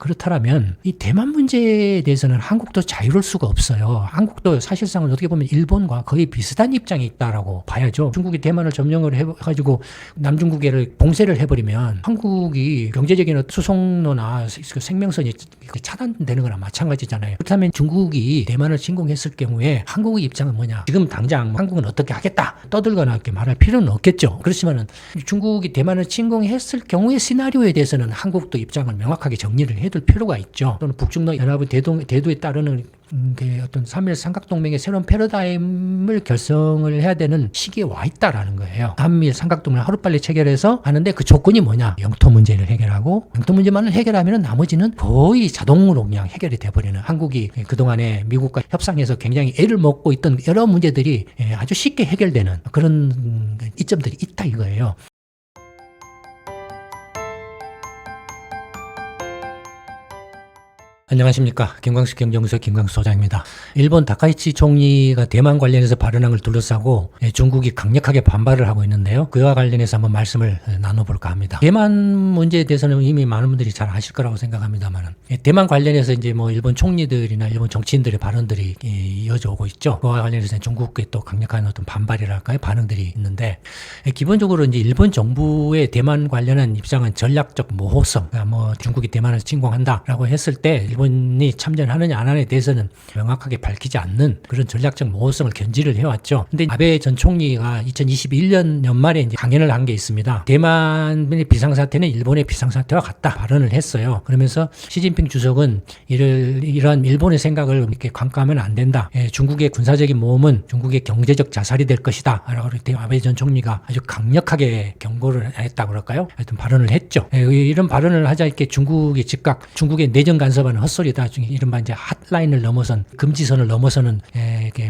그렇다면 이 대만 문제에 대해서는 한국도 자유로울 수가 없어요. 한국도 사실상은 어떻게 보면 일본과 거의 비슷한 입장에 있다라고 봐야죠. 중국이 대만을 점령을 해가지고 남중국해를 봉쇄를 해버리면 한국이 경제적인 수송로나 생명선이 차단되는 거나 마찬가지잖아요. 그렇다면 중국이 대만을 침공했을 경우에 한국의 입장은 뭐냐? 지금 당장 한국은 어떻게 하겠다 떠들거나 이렇게 말할 필요는 없겠죠. 그렇지만은 중국이 대만을 침공했을 경우의 시나리오에 대해서는 한국도 입장을 명확하게 정리를 해둘 필요가 있죠. 또는 북중러 연합의 대두에 따르는 어떤 3.1 삼각동맹의 새로운 패러다임을 결성을 해야 되는 시기에 와 있다라는 거예요. 한미일 삼각동맹을 하루빨리 체결해서 하는데 그 조건이 뭐냐? 영토 문제를 해결하고 영토 문제만을 해결하면 나머지는 거의 자동으로 그냥 해결이 돼버리는 한국이 그동안에 미국과 협상해서 굉장히 애를 먹고 있던 여러 문제들이 아주 쉽게 해결되는 그런 이점들이 있다 이거예요. 안녕하십니까. 김광식 경제연구소 김광수 소장입니다. 일본 다카이치 총리가 대만 관련해서 발언한 걸 둘러싸고 중국이 강력하게 반발을 하고 있는데요. 그와 관련해서 한번 말씀을 나눠볼까 합니다. 대만 문제에 대해서는 이미 많은 분들이 잘 아실 거라고 생각합니다만 대만 관련해서 이제 뭐 일본 총리들이나 일본 정치인들의 발언들이 이어져 오고 있죠. 그와 관련해서 중국의 또 강력한 어떤 반발이랄까요? 반응들이 있는데 기본적으로 이제 일본 정부의 대만 관련한 입장은 전략적 모호성, 그러니까 뭐 중국이 대만을 침공한다라고 했을 때 일본이 참전하느냐 안 하느냐에 대해서는 명확하게 밝히지 않는 그런 전략적 모호성을 견지를 해왔죠. 근데 아베 전 총리가 2021년 연말에 이제 강연을 한 게 있습니다. 대만의 비상사태는 일본의 비상사태와 같다 발언을 했어요. 그러면서 시진핑 주석은 이러한 일본의 생각을 이렇게 관과하면 안 된다. 중국의 군사적인 모험은 중국의 경제적 자살이 될 것이다. 라고 아베 전 총리가 아주 강력하게 경고를 했다 그럴까요? 하여튼 발언을 했죠. 이런 발언을 하자 이렇게 중국이 즉각 중국의 내정 간섭하는 헛소리다. 이른바 이제 핫라인을 넘어선 금지선을 넘어서는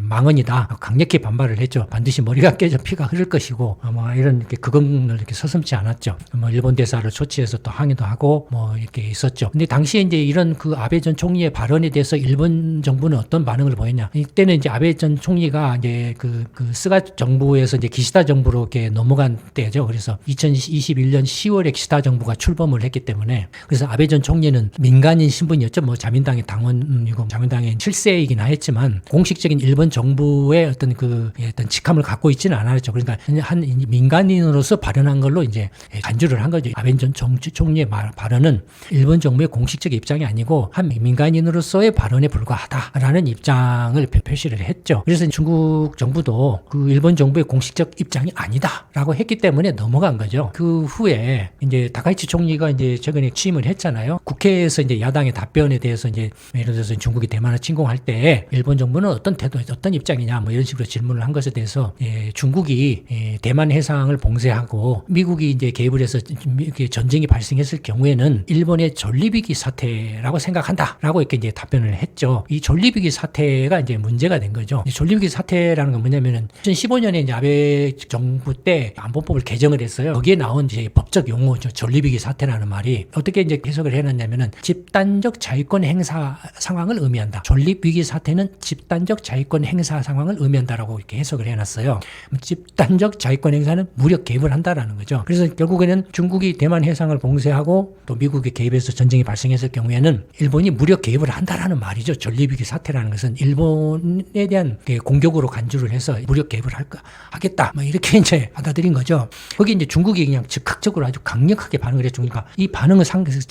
망언이다. 강력히 반발을 했죠. 반드시 머리가 깨져 피가 흐를 것이고 뭐 이런 그건을 이렇게 서슴지 않았죠. 뭐 일본 대사를 초치해서 또 항의도 하고 뭐 이렇게 있었죠. 근데 당시에 이제 이런 그 아베 전 총리의 발언에 대해서 일본 정부는 어떤 반응을 보였냐? 이때는 이제 아베 전 총리가 이제 그 스가 정부에서 이제 기시다 정부로 이렇게 넘어간 때죠. 그래서 2021년 10월에 기시다 정부가 출범을 했기 때문에 그래서 아베 전 총리는 민간인 신분이었죠. 뭐 자민당의 당원이고 자민당의 실세이긴 했지만 공식적인 일본 정부의 어떤 어떤 직함을 갖고 있지는 않았죠. 그러니까 한 민간인으로서 발언한 걸로 이제 간주를 한 거죠. 아베 전 총리의 발언은 일본 정부의 공식적 입장이 아니고 한 민간인으로서의 발언에 불과하다라는 입장을 표시를 했죠. 그래서 중국 정부도 그 일본 정부의 공식적 입장이 아니다라고 했기 때문에 넘어간 거죠. 그 후에 이제 다카이치 총리가 이제 최근에 취임을 했잖아요. 국회에서 이제 야당의 답변에 대해서 이제 예를 들어서 중국이 대만을 침공할 때 일본 정부는 어떤 태도, 어떤 입장이냐 뭐 이런 식으로 질문을 한 것에 대해서 중국이 대만 해상을 봉쇄하고 미국이 이제 개입을 해서 전쟁이 발생했을 경우에는 일본의 전리비기 사태라고 생각한다라고 이렇게 이제 답변을 했죠. 이 전리비기 사태가 이제 문제가 된 거죠. 전리비기 사태라는 건 뭐냐면은 2015년에 이제 아베 정부 때 안보법을 개정을 했어요. 거기에 나온 이제 법적 용어죠. 전리비기 사태라는 말이 어떻게 이제 해석을 해놨냐면은 집단적 자위권 행사 상황을 의미한다. 전립위기 사태는 집단적 자위권 행사 상황을 의미한다라고 이렇게 해석을 해놨어요. 집단적 자위권 행사는 무력 개입을 한다라는 거죠. 그래서 결국에는 중국이 대만 해상을 봉쇄하고 또 미국이 개입해서 전쟁이 발생했을 경우에는 일본이 무력 개입을 한다라는 말이죠. 전립위기 사태라는 것은 일본에 대한 공격으로 간주를 해서 무력 개입을 하겠다. 뭐 이렇게 이제 받아들인 거죠. 거기 이제 중국이 그냥 즉각적으로 아주 강력하게 반응을 했죠. 그러니까 이 반응의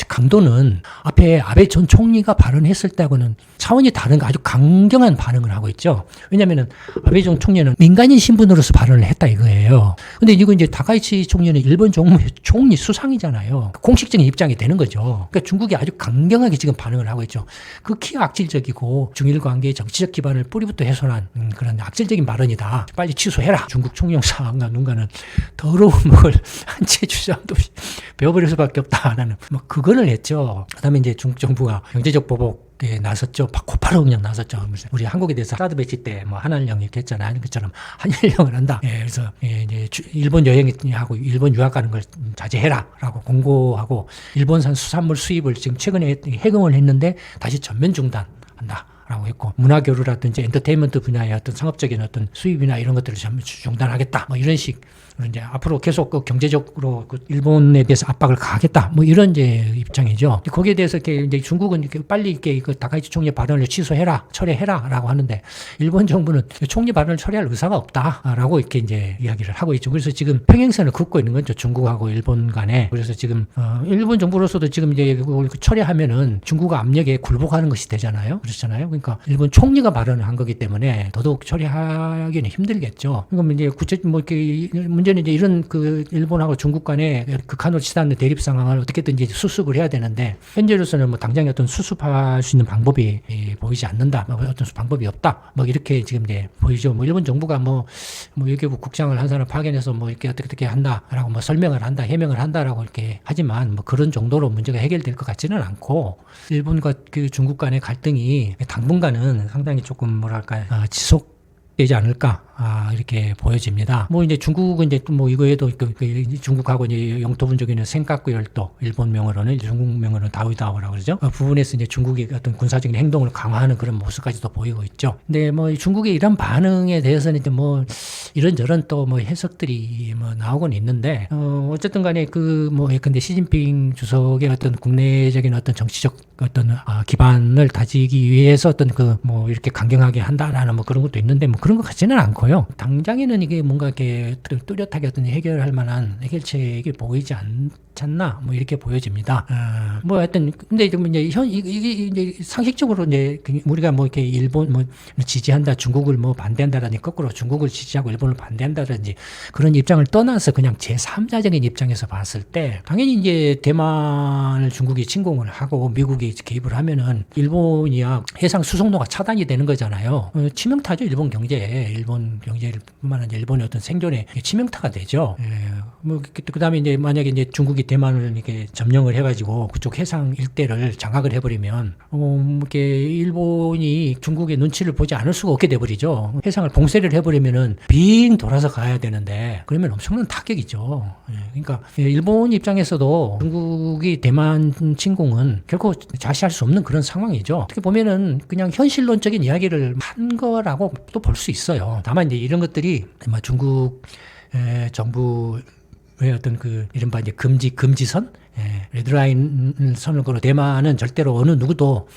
강도는 앞에 아베 전 총리가 발언했을 때하고는 차원이 다른 거 아주 강경한 반응을 하고 있죠. 왜냐면은 아베 전 총리는 민간인 신분으로서 발언을 했다 이거예요. 근데 이거 이제 다카이치 총리는 일본 정부의 총리 수상이잖아요. 공식적인 입장이 되는 거죠. 그러니까 중국이 아주 강경하게 지금 반응을 하고 있죠. 극히 악질적이고 중일 관계의 정치적 기반을 뿌리부터 훼손한 그런 악질적인 발언이다. 빨리 취소해라. 중국 총영사가 누군가는 더러운 목을 한 채 주저함도 없이 베어버릴 수밖에 없다라는 뭐 그거를 했죠. 그다음에 이제 중국 정부가 경제적 보복에 나섰죠. 곧바로 그냥 나섰죠. 우리 한국에 대해서 사드 배치 때 뭐 한일령 이렇게 했잖아요. 그처럼 한일령을 한다. 그래서 이제 일본 여행하고 일본 유학 가는 걸 자제해라라고 공고하고 일본산 수산물 수입을 지금 최근에 해금을 했는데 다시 전면 중단한다. 라고 했고, 문화교류라든지 엔터테인먼트 분야의 어떤 상업적인 어떤 수입이나 이런 것들을 중단하겠다. 뭐 이런 식. 이제 앞으로 계속 그 경제적으로 그 일본에 대해서 압박을 가하겠다. 뭐 이런 이제 입장이죠. 거기에 대해서 이렇게 이제 중국은 이렇게 빨리 이렇게 그 다카이치 총리 발언을 취소해라, 철회해라라고 하는데 일본 정부는 총리 발언을 철회할 의사가 없다라고 이렇게 이제 이야기를 하고 있죠. 그래서 지금 평행선을 긋고 있는 거죠. 중국하고 일본 간에. 그래서 지금 일본 정부로서도 지금 이제 그걸 철회하면은 중국 압력에 굴복하는 것이 되잖아요. 그렇잖아요. 그러니까 일본 총리가 발언을 한 거기 때문에 더더욱 철회하기는 힘들겠죠. 그러니까 이제 뭐 이렇게 문제는 이제 이런 그 일본하고 중국 간에 극한으로 치닫는 대립 상황을 어떻게든지 수습을 해야 되는데 현재로서는 뭐 당장에 어떤 수습할 수 있는 방법이 보이지 않는다. 뭐 어떤 방법이 없다. 뭐 이렇게 지금 이제 보이죠. 뭐 일본 정부가 뭐 외교부 국장을 한 사람 파견해서 뭐 이렇게 어떻게 한다라고 뭐 설명을 한다, 해명을 한다라고 이렇게 하지만 뭐 그런 정도로 문제가 해결될 것 같지는 않고 일본과 그 중국 간의 갈등이 당분간은 상당히 조금 뭐랄까 지속되지 않을까. 이렇게 보여집니다. 뭐 이제 중국은 이제 또 뭐 이거에도 중국하고 이제 영토 분적에는 센카쿠 열도, 일본 명으로는 중국 명으로는 다우이다오라고 그러죠. 그 부분에서 이제 중국이 어떤 군사적인 행동을 강화하는 그런 모습까지도 보이고 있죠. 근데 뭐 중국의 이런 반응에 대해서는 이제 뭐 이런저런 또 뭐 해석들이 뭐 나오곤 있는데 어쨌든 간에 그 뭐 근데 시진핑 주석의 어떤 국내적인 어떤 정치적 어떤 기반을 다지기 위해서 어떤 그 뭐 이렇게 강경하게 한다라는 뭐 그런 것도 있는데 뭐 그런 것 같지는 않고요. 당장에는 이게 뭔가 이렇게 뚜렷하게 어떤 해결할 만한 해결책이 보이지 않나 뭐 이렇게 보여집니다. 뭐 하여튼 근데 이제 이게 상식적으로 이제 우리가 뭐 이렇게 일본 뭐 지지한다, 중국을 뭐 반대한다라든지 거꾸로 중국을 지지하고 일본을 반대한다든지 그런 입장을 떠나서 그냥 제3자적인 입장에서 봤을 때 당연히 이제 대만을 중국이 침공을 하고 미국이 개입을 하면은 일본이야 해상 수송로가 차단이 되는 거잖아요. 치명타죠. 일본 경제에. 일본 경제뿐만 아니라 일본의 어떤 생존에 치명타가 되죠. 뭐 그다음에 이제 만약에 이제 중국이 대만을 이렇게 점령을 해가지고 그쪽 해상 일대를 장악을 해버리면 이렇게 일본이 중국의 눈치를 보지 않을 수가 없게 돼버리죠. 해상을 봉쇄를 해버리면은 빙 돌아서 가야 되는데 그러면 엄청난 타격이죠. 그러니까 일본 입장에서도 중국이 대만 침공은 결코 자시할 수 없는 그런 상황이죠. 어떻게 보면은 그냥 현실론적인 이야기를 한 거라고 또 볼 수 있어요. 다만 이제 이런 것들이 중국 정부의 어떤 그 이른바 이제 금지선 레드라인 선을 걸어 대만은 절대로 어느 누구도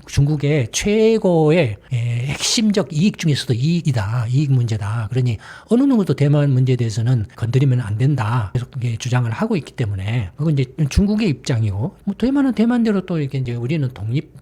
중국의 최고의 핵심적 이익 중에서도 이익 문제다. 그러니 어느 누구도 대만 문제에 대해서는 건드리면 안 된다. 계속 주장을 하고 있기 때문에 그건 이제 중국의 입장이고 뭐 대만은 대만대로 또 이렇게 이제 우리는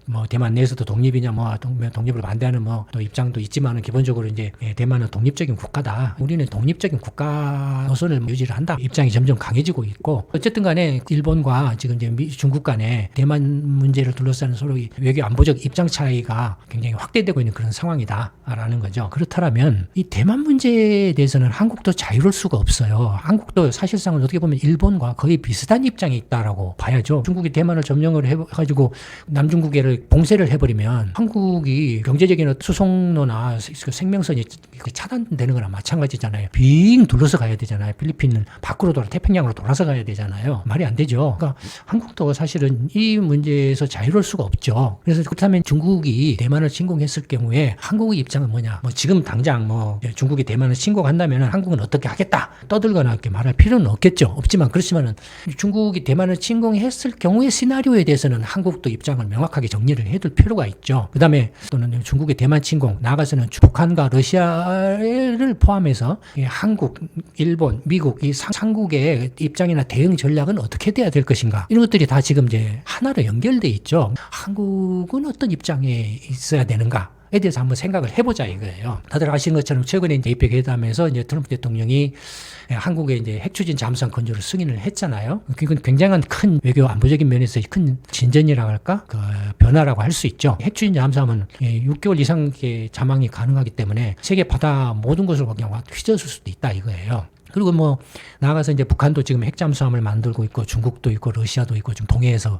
뭐 대만 내에서도 독립이냐 뭐 독립을 반대하는 뭐 또 입장도 있지만은 기본적으로 이제 대만은 독립적인 국가다. 우리는 독립적인 국가 노선을 유지를 한다. 입장이 점점 강해지고 있고 어쨌든 간에 일본과 지금 이제 중국 간에 대만 문제를 둘러싸는 서로 외교 안보적 입장 차이가 굉장히 확대되고 있는 그런 상황이다라는 거죠. 그렇다면 이 대만 문제에 대해서는 한국도 자유로울 수가 없어요. 한국도 사실상은 어떻게 보면 일본과 거의 비슷한 입장에 있다라고 봐야죠. 중국이 대만을 점령을 해가지고 남중국해를 봉쇄를 해버리면 한국이 경제적인 수송로나 생명선이 차단되는 거나 마찬가지잖아요. 빙 둘러서 가야 되잖아요. 필리핀은 밖으로 태평양으로 돌아서 가야 되잖아요. 말이 안 되죠. 그러니까 한국도 사실은 이 문제에서 자유로울 수가 없죠. 그래서 그렇다면 중국이 대만을 침공했을 경우에 한국의 입장은 뭐냐? 뭐 지금 당장 뭐 중국이 대만을 침공한다면 한국은 어떻게 하겠다 떠들거나 이렇게 말할 필요는 없겠죠. 없지만 그렇지만은 중국이 대만을 침공했을 경우의 시나리오에 대해서는 한국도 입장을 명확하게 정리를 해둘 필요가 있죠. 그다음에 또는 중국의 대만 침공 나아가서는 북한과 러시아를 포함해서 한국, 일본, 미국 이 상국의 입장이나 대응 전략은 어떻게 돼야 될 것인가? 이런 것들이 다 지금 이제 하나로 연결돼 있죠. 한국은 어떤 입장에 있어야 되는가? 에 대해서 한번 생각을 해보자 이거예요. 다들 아시는 것처럼 최근에 이제 이펙 회담에서 이제 트럼프 대통령이 한국의 이제 핵추진 잠수함 건조를 승인을 했잖아요. 그건 굉장한 큰 외교 안보적인 면에서 큰 진전이라고 할까? 그 변화라고 할 수 있죠. 핵추진 잠수함은 6개월 이상 자망이 가능하기 때문에 세계 바다 모든 것을 그냥 휘저을 수도 있다 이거예요. 그리고 뭐 나아가서 이제 북한도 지금 핵잠수함을 만들고 있고 중국도 있고 러시아도 있고 좀 동해에서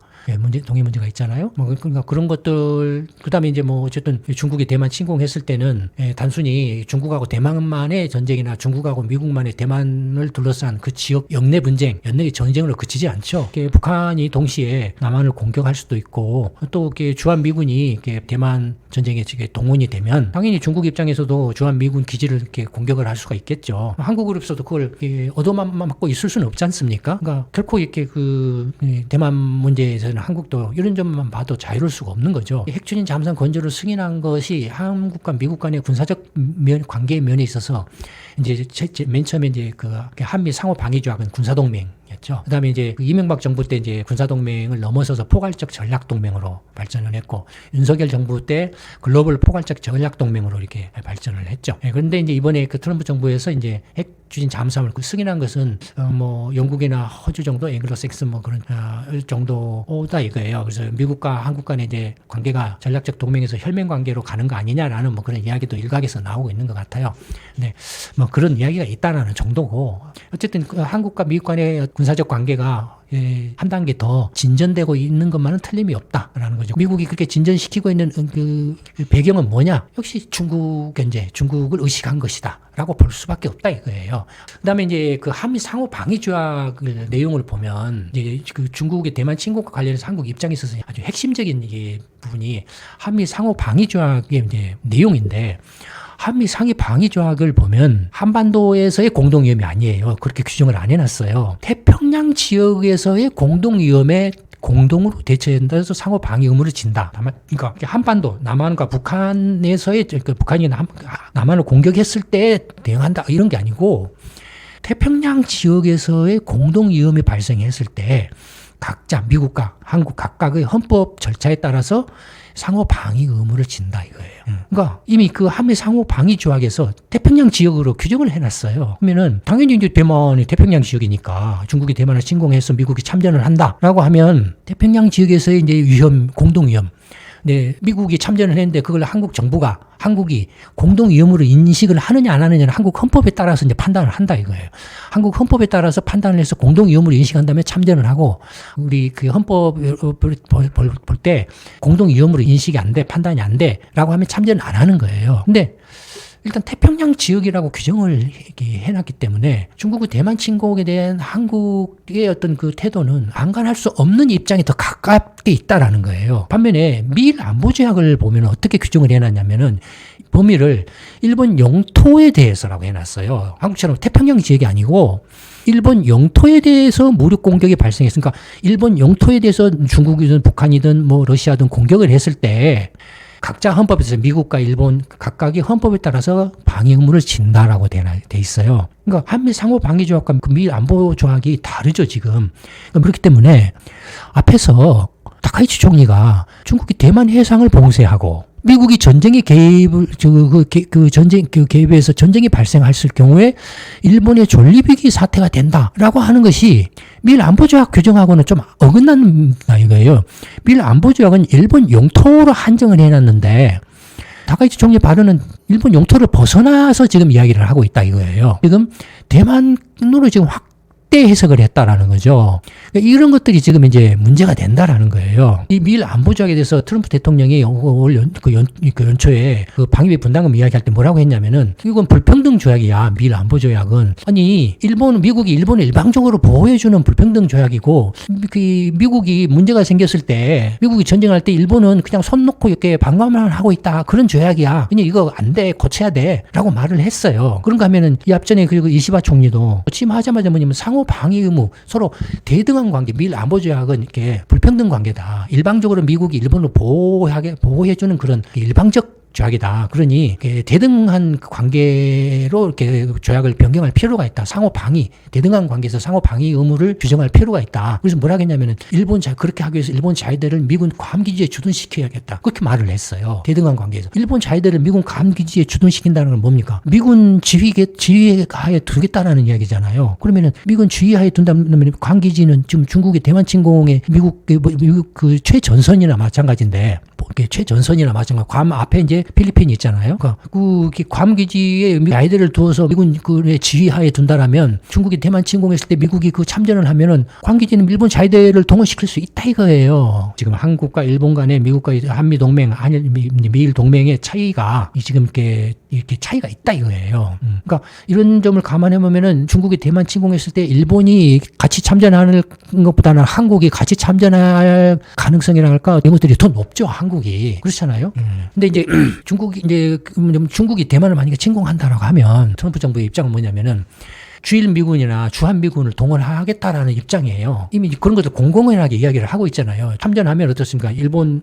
동해 문제가 있잖아요. 뭐 그러니까 그런 것들 그다음에 이제 뭐 어쨌든 중국이 대만 침공했을 때는 단순히 중국하고 대만만의 전쟁이나 중국하고 미국만의 대만을 둘러싼 그 지역 영내 분쟁, 연내 전쟁으로 그치지 않죠. 북한이 동시에 남한을 공격할 수도 있고 또 주한 미군이 대만 전쟁에 동원이 되면 당연히 중국 입장에서도 주한 미군 기지를 이렇게 공격을 할 수가 있겠죠. 한국으로서도 그걸 얻어맞고 있을 수는 없지 않습니까? 그러니까 결코 이렇게 대만 문제에서는 한국도 이런 점만 봐도 자유로울 수가 없는 거죠. 핵추진 잠수함 건조를 승인한 것이 한국과 미국 간의 군사적 관계의 면에 있어서 이제 맨 처음에 이제 한미 상호 방위 조약은 군사동맹. 그다음에 이제 이명박 정부 때 이제 군사동맹을 넘어서서 포괄적 전략동맹으로 발전을 했고 윤석열 정부 때 글로벌 포괄적 전략동맹으로 이렇게 발전을 했죠. 그런데 이제 이번에 트럼프 정부에서 이제 핵추진 잠수함을 승인한 것은 뭐 영국이나 호주 정도, 앵글로색슨 뭐 그런 정도다 이거예요. 그래서 미국과 한국 간의 이제 관계가 전략적 동맹에서 혈맹 관계로 가는 거 아니냐라는 뭐 그런 이야기도 일각에서 나오고 있는 것 같아요. 네, 뭐 그런 이야기가 있다라는 정도고 어쨌든 한국과 미국 간의 군사적 관계가 한 단계 더 진전되고 있는 것만은 틀림이 없다라는 거죠. 미국이 그렇게 진전시키고 있는 그 배경은 뭐냐? 역시 중국 견제, 중국을 의식한 것이다라고 볼 수밖에 없다 이거예요. 그다음에 이제 한미 상호 방위 조약 내용을 보면 이제 중국의 대만 침공과 관련해서 한국 입장에 있어서 아주 핵심적인 부분이 한미 상호 방위 조약의 이제 내용인데. 한미 상위 방위 조약을 보면 한반도에서의 공동 위험이 아니에요. 그렇게 규정을 안 해놨어요. 태평양 지역에서의 공동 위험에 공동으로 대처한다 해서 상호 방위 의무를 진다. 그러니까 한반도, 남한과 북한에서의 북한이 남한을 공격했을 때 대응한다 이런 게 아니고 태평양 지역에서의 공동 위험이 발생했을 때 각자 미국과 한국 각각의 헌법 절차에 따라서 상호 방위 의무를 진다 이거예요. 그러니까 이미 한미 상호 방위 조약에서 태평양 지역으로 규정을 해놨어요. 그러면은 당연히 이제 대만이 태평양 지역이니까 중국이 대만을 침공해서 미국이 참전을 한다라고 하면 태평양 지역에서의 이제 위험, 공동 위험. 네, 미국이 참전을 했는데 그걸 한국이 공동 위험으로 인식을 하느냐 안 하느냐는 한국 헌법에 따라서 이제 판단을 한다 이거예요. 한국 헌법에 따라서 판단을 해서 공동 위험으로 인식한다면 참전을 하고 우리 헌법을 볼 때 공동 위험으로 인식이 안 돼, 판단이 안 돼라고 하면 참전을 안 하는 거예요. 근데 일단 태평양 지역이라고 규정을 해놨기 때문에 중국의 대만 침공에 대한 한국의 어떤 태도는 안간할 수 없는 입장이 더 가깝게 있다라는 거예요. 반면에 미일 안보조약을 보면 어떻게 규정을 해놨냐면은 범위를 일본 영토에 대해서라고 해놨어요. 한국처럼 태평양 지역이 아니고 일본 영토에 대해서 무력 공격이 발생했으니까 일본 영토에 대해서 중국이든 북한이든 뭐 러시아든 공격을 했을 때 각자 헌법에서 미국과 일본 각각의 헌법에 따라서 방위 의무를 진다라고 돼 있어요. 그러니까 한미 상호 방위 조약과 미일 안보 조약이 다르죠 지금. 그렇기 때문에 앞에서 타카이치 총리가 중국이 대만 해상을 봉쇄하고 미국이 전쟁에 개입해서 전쟁이 발생했을 경우에 일본의 존립위기 사태가 된다라고 하는 것이 미일 안보조약 규정하고는 좀 어긋난다 이거예요. 미일 안보조약은 일본 영토로 한정을 해놨는데 타카이치 총리 발언은 일본 영토를 벗어나서 지금 이야기를 하고 있다 이거예요. 지금 대만으로 지금 확대 해석을 했다라는 거죠. 그러니까 이런 것들이 지금 이제 문제가 된다라는 거예요. 이 미일 안보조약에 대해서 트럼프 대통령이 올 연초에 방위비 분담금 이야기할 때 뭐라고 했냐면은 이건 불평등 조약이야. 미일 안보조약은 아니 미국이 일본을 일방적으로 보호해주는 불평등 조약이고 미국이 문제가 생겼을 때 미국이 전쟁할 때 일본은 그냥 손 놓고 이렇게 방관만 하고 있다 그런 조약이야. 그냥 이거 안 돼 고쳐야 돼라고 말을 했어요. 그런가 하면은 이 앞전에 그리고 이시바 총리도 취임하자마자 뭐냐면 상호 방위 의무 서로 대등한 관계 미일 안보조약은 이렇게 불평등 관계다. 일방적으로 미국이 일본을 보호해주는 그런 일방적 조약이다. 그러니 대등한 관계로 이렇게 조약을 변경할 필요가 있다. 상호 방위, 대등한 관계에서 상호 방위 의무를 규정할 필요가 있다. 그래서 뭐라 하겠냐면은 그렇게 하기 위해서 일본 자위대를 미군 괌 기지에 주둔시켜야겠다. 그렇게 말을 했어요. 대등한 관계에서. 일본 자위대를 미군 괌 기지에 주둔시킨다는 건 뭡니까? 미군 지휘하에 두겠다라는 이야기잖아요. 그러면은 미군 지휘하에 둔다면 괌 기지는 지금 중국의 대만 침공에 미국 최전선이나 마찬가지인데 최전선이나 마찬가지. 괌 앞에 이제 필리핀이 있잖아요. 그러니까 괌 기지에 아이들을 두어서 미군의 지휘하에 둔다라면 중국이 대만 침공했을 때 미국이 그 참전을 하면은 괌 기지는 일본 자위대를 동원시킬 수 있다 이거예요. 지금 한국과 일본 간의 미국과 한미 동맹, 미일 동맹의 차이가 지금 이렇게 차이가 있다 이거예요. 그러니까 이런 점을 감안해 보면은 중국이 대만 침공했을 때 일본이 같이 참전하는 것보다는 한국이 같이 참전할 가능성이라 할까 이런 것들이 더 높죠. 한국이 그렇잖아요. 근데 이제 중국이 대만을 만약에 침공한다라고 하면 트럼프 정부의 입장은 뭐냐면은 주일 미군이나 주한 미군을 동원하겠다라는 입장이에요. 이미 그런 것들 공공연하게 이야기를 하고 있잖아요. 참전하면 어떻습니까? 일본이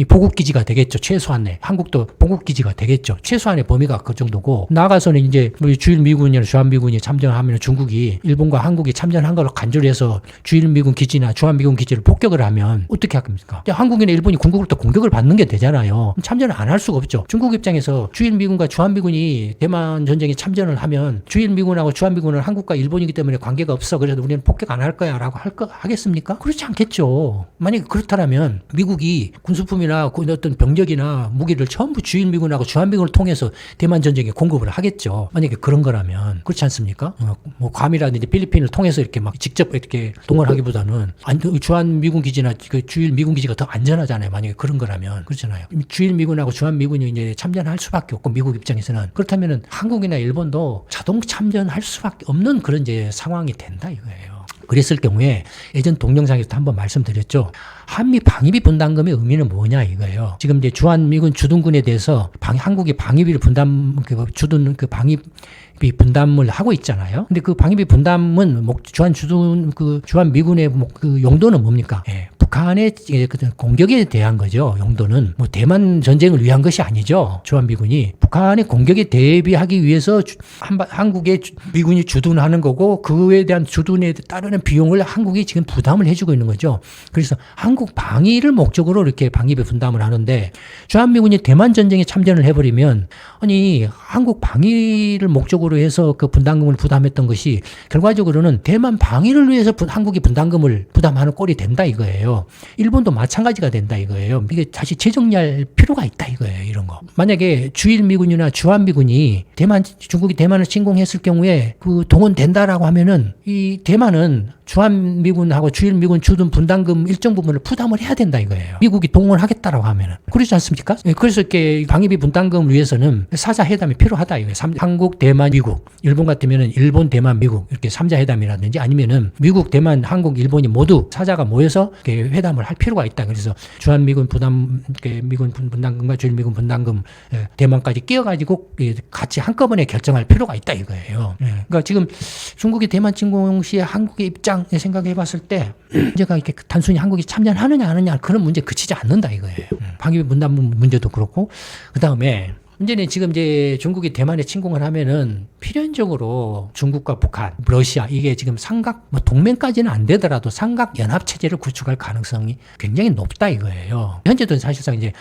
보국기지가 되겠죠. 최소한의. 한국도 보국기지가 되겠죠. 최소한의 범위가 그 정도고 나가서는 이제 주일 미군이나 주한 미군이 참전하면 중국이 일본과 한국이 참전한 걸로 간주를 해서 주일 미군 기지나 주한 미군 기지를 폭격을 하면 어떻게 합니까? 한국이나 일본이 궁극으로부터 공격을 받는 게 되잖아요. 참전을 안 할 수가 없죠. 중국 입장에서 주일 미군과 주한 미군이 대만 전쟁에 참전을 하면 주일 미군하고 주한 미군은 한국과 일본이기 때문에 관계가 없어. 그래서 우리는 폭격 안 할 거야 라고 하겠습니까? 그렇지 않겠죠. 만약에 그렇다면 미국이 군수품이나 어떤 병력이나 무기를 전부 주일 미군하고 주한 미군을 통해서 대만 전쟁에 공급을 하겠죠. 만약에 그런 거라면 그렇지 않습니까? 뭐 괌이라든지 필리핀을 통해서 이렇게 막 직접 이렇게 동원하기보다는 주한 미군 기지나 그 주일 미군 기지가 더 안전하잖아요. 만약에 그런 거라면 그렇잖아요. 주일 미군하고 주한 미군이 이제 참전할 수밖에 없고 미국 입장에서는 그렇다면은 한국이나 일본도 자동 참전할 수밖에 없는 그런 이제 상황이 된다 이거예요. 그랬을 경우에 예전 동영상에서도 한번 말씀드렸죠. 한미 방위비 분담금의 의미는 뭐냐 이거예요. 지금 이제 주한 미군 주둔군에 대해서 한국이 방위비를 주둔 그 방위비 분담을 하고 있잖아요. 근데 그 방위비 분담은 주한 미군의 그 용도는 뭡니까? 북한의 공격에 대한 거죠. 용도는 뭐 대만 전쟁을 위한 것이 아니죠. 주한미군이 북한의 공격에 대비하기 위해서 한국의 미군이 주둔하는 거고 그에 대한 주둔에 따르는 비용을 한국이 지금 부담을 해주고 있는 거죠. 그래서 한국 방위를 목적으로 이렇게 방위비 분담을 하는데 주한미군이 대만 전쟁에 참전을 해버리면 아니 한국 방위를 목적으로 해서 그 분담금을 부담했던 것이 결과적으로는 대만 방위를 위해서 한국이 분담금을 부담하는 꼴이 된다 이거예요. 일본도 마찬가지가 된다 이거예요. 이게 다시 재정리할 필요가 있다 이거예요. 이런 거. 만약에 주일 미군이나 주한 미군이 중국이 대만을 침공했을 경우에 그 동원된다라고 하면은 이 대만은 주한 미군하고 주일 미군 주둔 분담금 일정 부분을 부담을 해야 된다 이거예요. 미국이 동원하겠다라고 하면은. 그렇지 않습니까? 그래서 이렇게 방위비 분담금을 위해서는 4자 회담이 필요하다 이거예요. 한국, 대만, 미국. 일본 같으면은 일본, 대만, 미국 이렇게 3자 회담이라든지 아니면은 미국, 대만, 한국, 일본이 모두 4자가 모여서 이렇게 회담을 할 필요가 있다. 그래서 주한 미군 미군 분담금과 주일 미군 분담금 대만까지 끼어가지고 같이 한꺼번에 결정할 필요가 있다 이거예요. 그러니까 지금 중국이 대만 침공 시에 한국의 입장 생각해 봤을 때 문제가 이렇게 단순히 한국이 참전하느냐 안 하느냐 그런 문제 그치지 않는다 이거예요. 방위비 분담 문제도 그렇고 그다음에 문제는 지금 이제 중국이 대만에 침공을 하면은 필연적으로 중국과 북한, 러시아 이게 지금 동맹까지는 안 되더라도 삼각 연합 체제를 구축할 가능성이 굉장히 높다 이거예요. 현재도 사실상 이제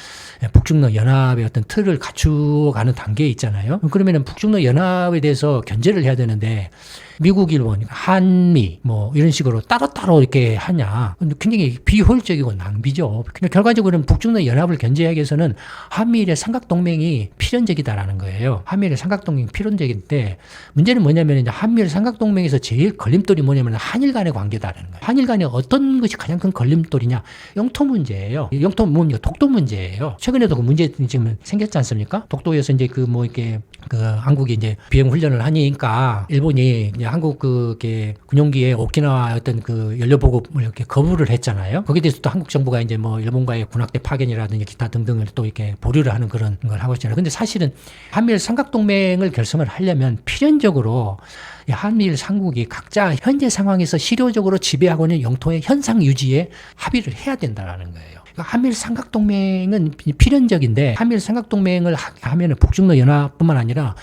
북중러 연합의 어떤 틀을 갖추어가는 단계에 있잖아요. 그러면은 북중러 연합에 대해서 견제를 해야 되는데 미국, 일본, 한미 뭐 이런 식으로 따로따로 이렇게 하냐 굉장히 비효율적이고 낭비죠. 근데 결과적으로는 북중러 연합을 견제하기 위해서는 한미일의 삼각동맹이 필연적이다라는 거예요. 한미일의 삼각동맹이 필연적인데 문제는 뭐냐면 이제 한미일 삼각동맹에서 제일 걸림돌이 뭐냐면 한일 간의 관계다라는 거예요. 한일 간에 어떤 것이 가장 큰 걸림돌이냐? 영토 문제예요. 영토 뭡니까? 독도 문제예요. 최근에도 그 문제 지금 생겼지 않습니까? 독도에서 이제 한국이 이제 비행 훈련을 하니까 일본이 이제 한국 군용기에 오키나와 어떤 연료 보급을 이렇게 거부를 했잖아요. 거기에 대해서 또 한국 정부가 이제 뭐 일본과의 군함대 파견이라든지 기타 등등을 또 이렇게 보류를 하는 그런 걸 하고 있잖아요. 근데 사실은 한미일 삼각동맹을 결성을 하려면 필연적으로 한미일 삼국이 각자 현재 상황에서 실효적으로 지배하고 있는 영토의 현상 유지에 합의를 해야 된다는 거예요. 한미일 삼각동맹은 필연적인데 한미일 삼각동맹을 하면은 북중러 연합뿐만 아니라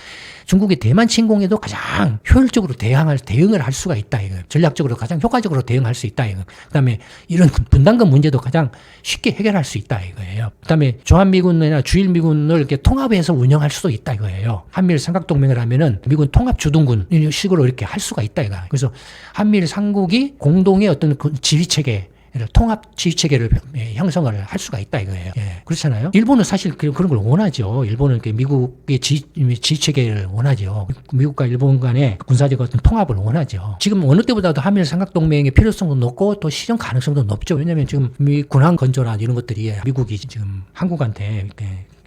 중국의 대만 침공에도 가장 효율적으로 대응을 할 수가 있다. 이거. 전략적으로 가장 효과적으로 대응할 수 있다. 이거. 그다음에 이런 분담금 문제도 가장 쉽게 해결할 수 있다. 이거예요. 그다음에 주한미군이나 주일미군을 이렇게 통합해서 운영할 수도 있다. 이거예요. 한미일 삼각동맹을 하면은 미군 통합 주둔군 식으로 이렇게 할 수가 있다. 이거. 그래서 한미일 삼국이 공동의 어떤 지휘체계 통합 지휘 체계를 형성을 할 수가 있다 이거예요. 예. 그렇잖아요. 일본은 사실 그런 걸 원하죠. 일본은 미국의 지휘 체계를 원하죠. 미국과 일본 간의 군사적 어떤 통합을 원하죠. 지금 어느 때보다도 한미일 삼각동맹의 필요성도 높고 또 실현 가능성도 높죠. 왜냐하면 지금 군함 건조나 이런 것들이 미국이 지금 한국한테 이렇게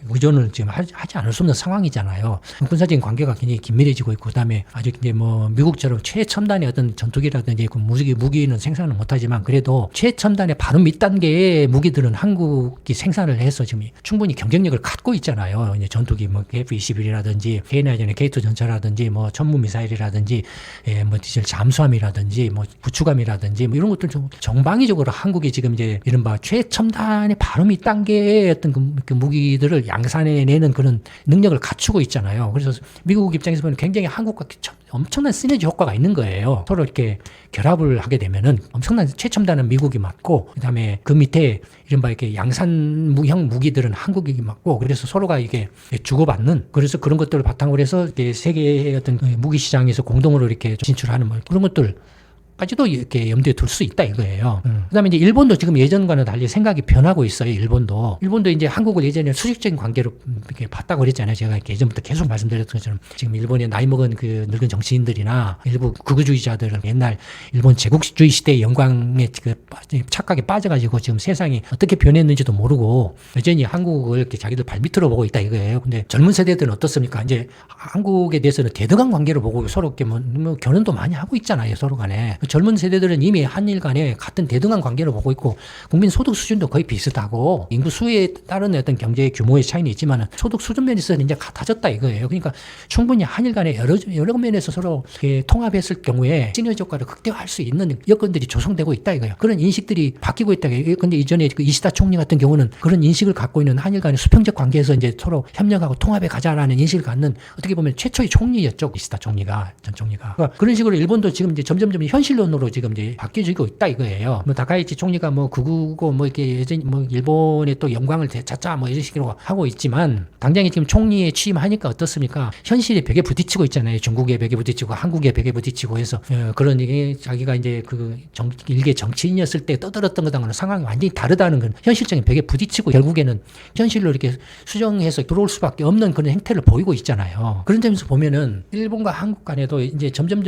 의존을 지금 하지 않을 수 없는 상황이잖아요. 군사적인 관계가 굉장히 긴밀해지고 있고, 그다음에 아직 이제 뭐 미국처럼 최첨단의 어떤 전투기라든지 그 무기는 생산을 못하지만 그래도 최첨단의 바로 밑단계의 무기들은 한국이 생산을 해서 지금 충분히 경쟁력을 갖고 있잖아요. 이제 전투기 뭐 F-21이라든지 K9의 K2 전차라든지 뭐 천문 미사일이라든지 뭐 디젤 잠수함이라든지 뭐 구축함이라든지 뭐 이런 것들 좀 정방위적으로 한국이 지금 이제 이른바 최첨단의 바로 밑단계의 어떤 그 무기들을 양산해내는 그런 능력을 갖추고 있잖아요. 그래서 미국 입장에서 보면 굉장히 한국과 엄청난 시너지 효과가 있는 거예요. 서로 이렇게 결합을 하게 되면은 엄청난 최첨단은 미국이 맞고, 그 다음에 그 밑에 이른바 이렇게 양산형 무기들은 한국이 맞고, 그래서 서로가 이게 주고받는, 그래서 그런 것들을 바탕으로 해서 이렇게 세계의 어떤 무기 시장에서 공동으로 이렇게 진출하는 뭐 그런 것들 까지도 이렇게 염두에 둘 수 있다 이거예요. 그다음에 이제 일본도 지금 예전과는 달리 생각이 변하고 있어요. 일본도 이제 한국을 예전에 수직적인 관계로 이렇게 봤다고 그랬잖아요. 제가 예전부터 계속 말씀드렸던 것처럼 지금 일본의 나이 먹은 그 늙은 정치인들이나 일부 극우주의자들은 옛날 일본 제국주의 시대의 영광에 그 착각에 빠져가지고 지금 세상이 어떻게 변했는지도 모르고 여전히 한국을 이렇게 자기들 발밑으로 보고 있다 이거예요. 근데 젊은 세대들은 어떻습니까? 이제 한국에 대해서는 대등한 관계로 보고 서로 이렇게 뭐 견연도 많이 하고 있잖아요. 서로 간에. 젊은 세대들은 이미 한일 간에 같은 대등한 관계를 보고 있고, 국민 소득 수준도 거의 비슷하고, 인구 수에 따른 어떤 경제 규모의 차이는 있지만 소득 수준 면에서는 이제 같아졌다 이거예요. 그러니까 충분히 한일 간에 여러 면에서 서로 통합했을 경우에 시너지 효과를 극대화할 수 있는 여건들이 조성되고 있다 이거예요. 그런 인식들이 바뀌고 있다. 근데 이전에 그 이시다 총리 같은 경우는 그런 인식을 갖고 있는 한일 간의 수평적 관계에서 이제 서로 협력하고 통합해 가자라는 인식을 갖는, 어떻게 보면 최초의 총리였죠. 이시다 총리가, 전 총리가. 그러니까 그런 식으로 일본도 지금 이제 점점점 현실론으로 지금 이제 바뀌어지고 있다 이거예요. 뭐 다카이치 총리가 뭐 극우고 뭐 이렇게 예전 뭐 일본의 또 영광을 되찾자 뭐 이런 식으로 하고 있지만, 당장에 지금 총리에 취임하니까 어떻습니까? 현실의 벽에 부딪히고 있잖아요. 중국의 벽에 부딪히고 한국의 벽에 부딪히고 해서 그런 얘기, 자기가 이제 그 일개 정치인이었을 때 떠들었던 것과는 상황이 완전히 다르다는 건 현실적인 벽에 부딪히고 결국에는 현실로 이렇게 수정해서 들어올 수밖에 없는 그런 행태를 보이고 있잖아요. 그런 점에서 보면은 일본과 한국 간에도 이제 점점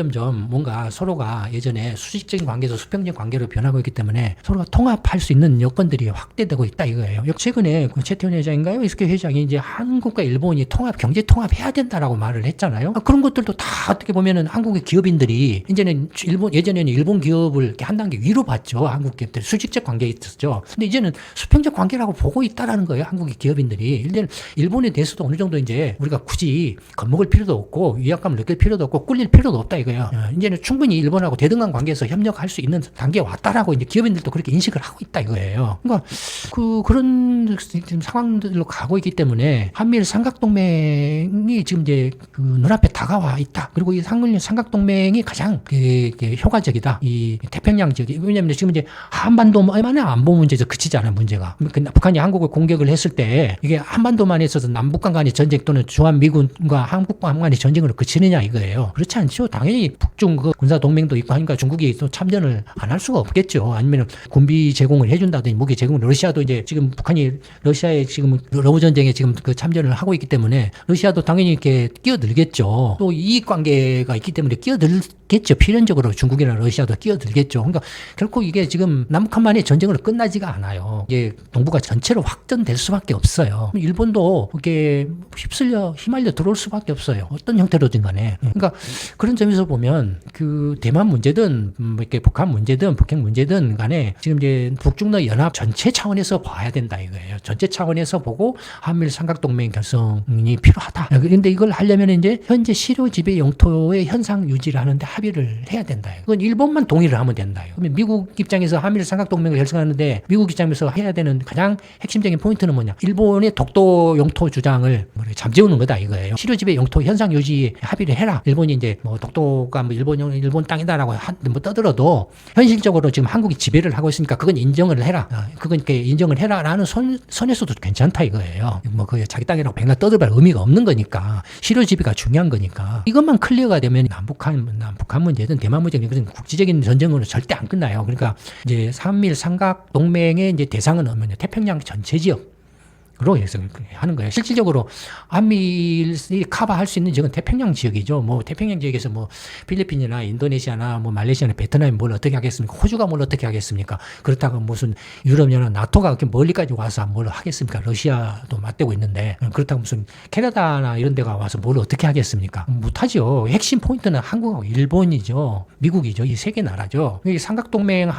뭔가 서로가 예전에 수직적인 관계에서 수평적 관계로 변하고 있기 때문에 서로가 통합할 수 있는 여건들이 확대되고 있다 이거예요. 최근에 최태원 회장인가요? 이스케 회장이 이제 한국과 일본이 경제 통합해야 된다라고 말을 했잖아요. 그런 것들도 다 어떻게 보면은 한국의 기업인들이 예전에는 일본 기업을 이렇게 한 단계 위로 봤죠. 한국 기업들 수직적 관계에 있었죠. 근데 이제는 수평적 관계라고 보고 있다라는 거예요. 한국의 기업인들이. 이제는 일본에 대해서도 어느 정도 이제 우리가 굳이 겁먹을 필요도 없고 위압감을 느낄 필요도 없고 꿀릴 필요도 없다 이거예요. 이제는 충분히 일본하고 대등한 관계에서 협력할 수 있는 단계에 왔다라고 이제 기업인들도 그렇게 인식을 하고 있다 이거예요. 그러니까 그런 지금 상황들로 가고 있기 때문에 한미일 삼각동맹이 지금 이제 그 눈앞에 다가와 있다. 그리고 이 한미일 삼각동맹이 가장 효과적이다. 이 태평양 지역이. 왜냐하면 지금 이제 한반도만의 안보 문제에서 그치지 않은 문제가. 북한이 한국을 공격을 했을 때 이게 한반도만 있어서 남북한 간의 전쟁 또는 주한미군과 한국과 간의 전쟁으로 그치느냐 이거예요. 그렇지 않죠. 당연히 북중 그 군사 동맹도 있고 하니까 중국이 또 참전을 안 할 수가 없겠죠. 아니면 군비 제공을 해준다든지 무기 제공을, 러시아도 이제 지금 북한이 러시아에 지금 러브 전쟁에 지금 그 참전을 하고 있기 때문에 러시아도 당연히 이렇게 끼어들겠죠. 또 이익 관계가 있기 때문에 끼어들겠죠. 필연적으로 중국이나 러시아도 끼어들겠죠. 그러니까 결코 이게 지금 남북한만의 전쟁으로 끝나지가 않아요. 이게 동북아 전체로 확전될 수밖에 없어요. 일본도 이렇게 휘말려 들어올 수밖에 없어요. 어떤 형태로든 간에. 그러니까 그런 점에서 보면 그 대만 문제든 뭐 이렇게 북한 문제든 북핵 문제든 간에 지금 이제 북중러 연합 전체 차원에서 봐야 된다 이거예요. 전체 차원에서 보고 한미일 삼각동맹 결성이 필요하다. 그런데 이걸 하려면 이제 현재 실효 지배 영토의 현상 유지를 하는데 합의를 해야 된다. 그건 일본만 동의를 하면 된다. 그러면 미국 입장에서 한미일 삼각동맹을 결성하는데 미국 입장에서 해야 되는 가장 핵심적인 포인트는 뭐냐? 일본의 독도 영토 주장을 잠재우는 거다 이거예요. 실효 지배 영토 현상 유지에 합의를 해라. 일본이 이제 뭐 독도가 뭐 일본 땅이다라고 뭐 떠들어도 현실적으로 지금 한국이 지배를 하고 있으니까 그건 인정을 해라. 그건 이렇게 인정을 해라라는 선에서도 괜찮다 이거예요. 뭐 그 자기 땅이라고 백날 떠들발 의미가 없는 거니까 실효 지배가 중요한 거니까 이것만 클리어가 되면 남북한 북한 문제든 대만 문제든 그런 국제적인 전쟁으로 절대 안 끝나요. 그러니까 이제 한미일 삼각 동맹의 이제 대상은 뭐냐 태평양 전체 지역. 로 해서 하는 거예요. 실질적으로 한미일이 커버할 수 있는 지역은 태평양 지역이죠. 뭐 태평양 지역에서 뭐 필리핀이나 인도네시아나 뭐 말레이시아나 베트남이 뭘 어떻게 하겠습니까? 호주가 뭘 어떻게 하겠습니까? 그렇다고 무슨 유럽연합 나토가 그렇게 멀리까지 와서 뭘 하겠습니까? 러시아도 맞대고 있는데 그렇다고 무슨 캐나다나 이런 데가 와서 뭘 어떻게 하겠습니까? 못하죠. 핵심 포인트는 한국하고 일본이죠. 미국이죠. 이 세 개 나라죠. 이 삼각동맹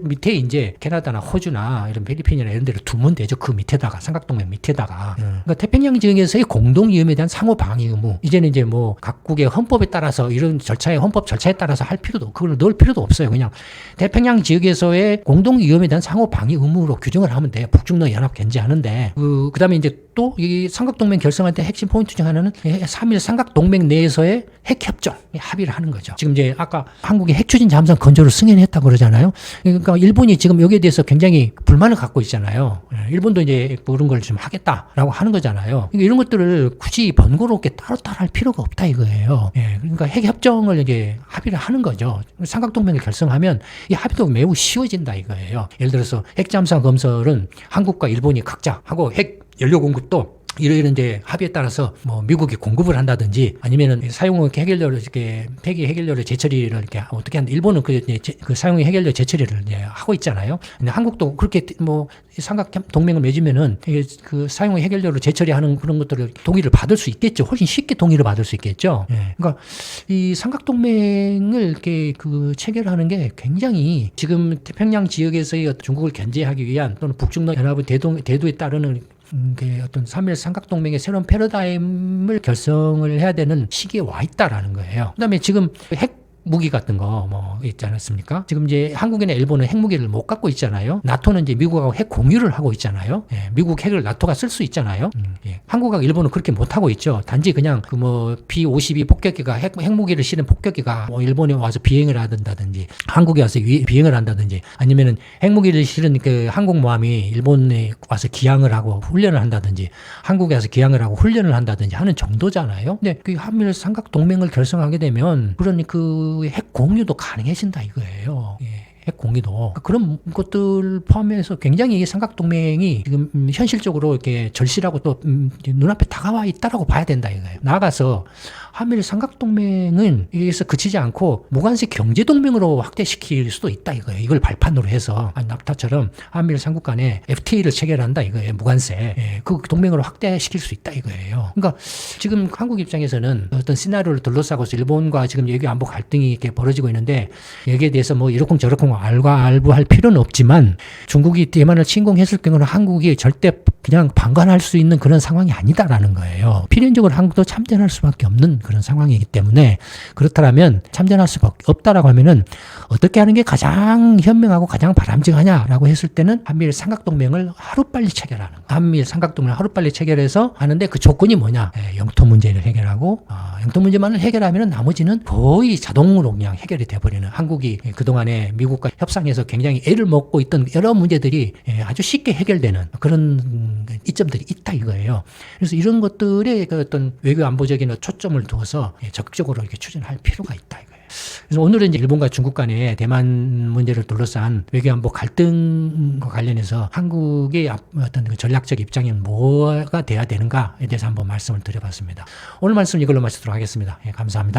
밑에 이제 캐나다나 호주나 이런 필리핀이나 이런 데를 두면 되죠. 그 밑에다가 삼각동맹 밑에다가. 그러니까 태평양 지역에서의 공동 위험에 대한 상호 방위 의무. 이제는 이제 뭐 각국의 헌법에 따라서 이런 헌법 절차에 따라서 할 필요도 그걸 넣을 필요도 없어요. 그냥 태평양 지역에서의 공동 위험에 대한 상호 방위 의무로 규정을 하면 돼요. 북중러 연합 견제하는데 그다음에 이제 또 이 삼각동맹 결성할 때 핵심 포인트 중 하나는 3일 삼각동맹 내에서의 핵협정 합의를 하는 거죠. 지금 이제 아까 한국이 핵추진 잠수함 건조를 승인했다고 그러잖아요. 그러니까 일본이 지금 여기에 대해서 굉장히 불만을 갖고 있잖아요. 일본도 이제 그런 걸 좀 하겠다라고 하는 거잖아요. 그러니까 이런 것들을 굳이 번거롭게 따로따로 할 필요가 없다 이거예요. 그러니까 핵협정을 이제 합의를 하는 거죠. 삼각동맹을 결성하면 이 합의도 매우 쉬워진다 이거예요. 예를 들어서 핵잠수함 건설은 한국과 일본이 각자 하고 핵 연료 공급도 이런 이제 합의에 따라서 뭐 미국이 공급을 한다든지 아니면은 사용 해결료를 이렇게 폐기 해결료를 재처리를 이렇게 어떻게 하는 일본은 그 사용 해결료 재처리를 이제 하고 있잖아요. 근데 한국도 그렇게 뭐 삼각 동맹을 맺으면은 그 사용 해결료를 재처리하는 그런 것들을 동의를 받을 수 있겠죠. 훨씬 쉽게 동의를 받을 수 있겠죠. 그러니까 이 삼각 동맹을 이렇게 그 체결하는 게 굉장히 지금 태평양 지역에서의 중국을 견제하기 위한 또는 북중러 연합의 대두에 따르는 어떤 3일 삼각동맹의 새로운 패러다임을 결성을 해야 되는 시기에 와 있다라는 거예요. 그 다음에 지금 핵무기 같은 거 뭐 있지 않았습니까? 지금 이제 한국이나 일본은 핵무기를 못 갖고 있잖아요. 나토는 이제 미국하고 핵 공유를 하고 있잖아요. 미국 핵을 나토가 쓸 수 있잖아요. 한국하고 일본은 그렇게 못 하고 있죠. 단지 그냥 그 뭐 B-52 폭격기가 핵무기를 실은 폭격기가 뭐 일본에 와서 비행을 한다든지 한국에 와서 비행을 한다든지 아니면은 핵무기를 실은 그 항공모함이 일본에 와서 기항을 하고 훈련을 한다든지 한국에 와서 기항을 하고 훈련을 한다든지 하는 정도잖아요. 근데 그 한미일 삼각 동맹을 결성하게 되면 그런 그 핵 공유도 가능해진다 이거예요. 핵 공유도 그런 것들 포함해서 굉장히 이 삼각동맹이 지금 현실적으로 이렇게 절실하고 또 눈앞에 다가와 있다라고 봐야 된다 이거예요. 나아가서 한미일 삼각동맹은 여기서 그치지 않고 무관세 경제동맹으로 확대시킬 수도 있다 이거예요. 이걸 발판으로 해서 납타처럼 한미일 삼국 간에 FTA를 체결한다 이거예요. 무관세. 그 동맹으로 확대시킬 수 있다 이거예요. 그러니까 지금 한국 입장에서는 어떤 시나리오를 둘러싸고서 일본과 지금 외교 안보 갈등이 이렇게 벌어지고 있는데 여기에 대해서 뭐 이러쿵 저러쿵 알과알부할 필요는 없지만 중국이 대만을 침공했을 경우는 한국이 절대 그냥 방관할 수 있는 그런 상황이 아니다라는 거예요. 필연적으로 한국도 참전할 수밖에 없는 그런 상황이기 때문에 그렇다면 참전할 수밖에 없다라고 하면은 어떻게 하는 게 가장 현명하고 가장 바람직하냐라고 했을 때는 한미일 삼각동맹을 하루빨리 체결하는 거예요. 한미일 삼각동맹을 하루빨리 체결해서 하는데 그 조건이 뭐냐? 영토 문제를 해결하고 영토 문제만을 해결하면은 나머지는 거의 자동으로 그냥 해결이 돼버리는 한국이 그동안에 미국과 협상에서 굉장히 애를 먹고 있던 여러 문제들이 아주 쉽게 해결되는 그런 이점들이 있다 이거예요. 그래서 이런 것들에 그 어떤 외교 안보적인 초점을 두어서 적극적으로 이렇게 추진할 필요가 있다 이거예요. 그래서 오늘은 이제 일본과 중국 간의 대만 문제를 둘러싼 외교 안보 갈등과 관련해서 한국의 어떤 전략적 입장이 뭐가 돼야 되는가에 대해서 한번 말씀을 드려봤습니다. 오늘 말씀 이걸로 마치도록 하겠습니다. 감사합니다.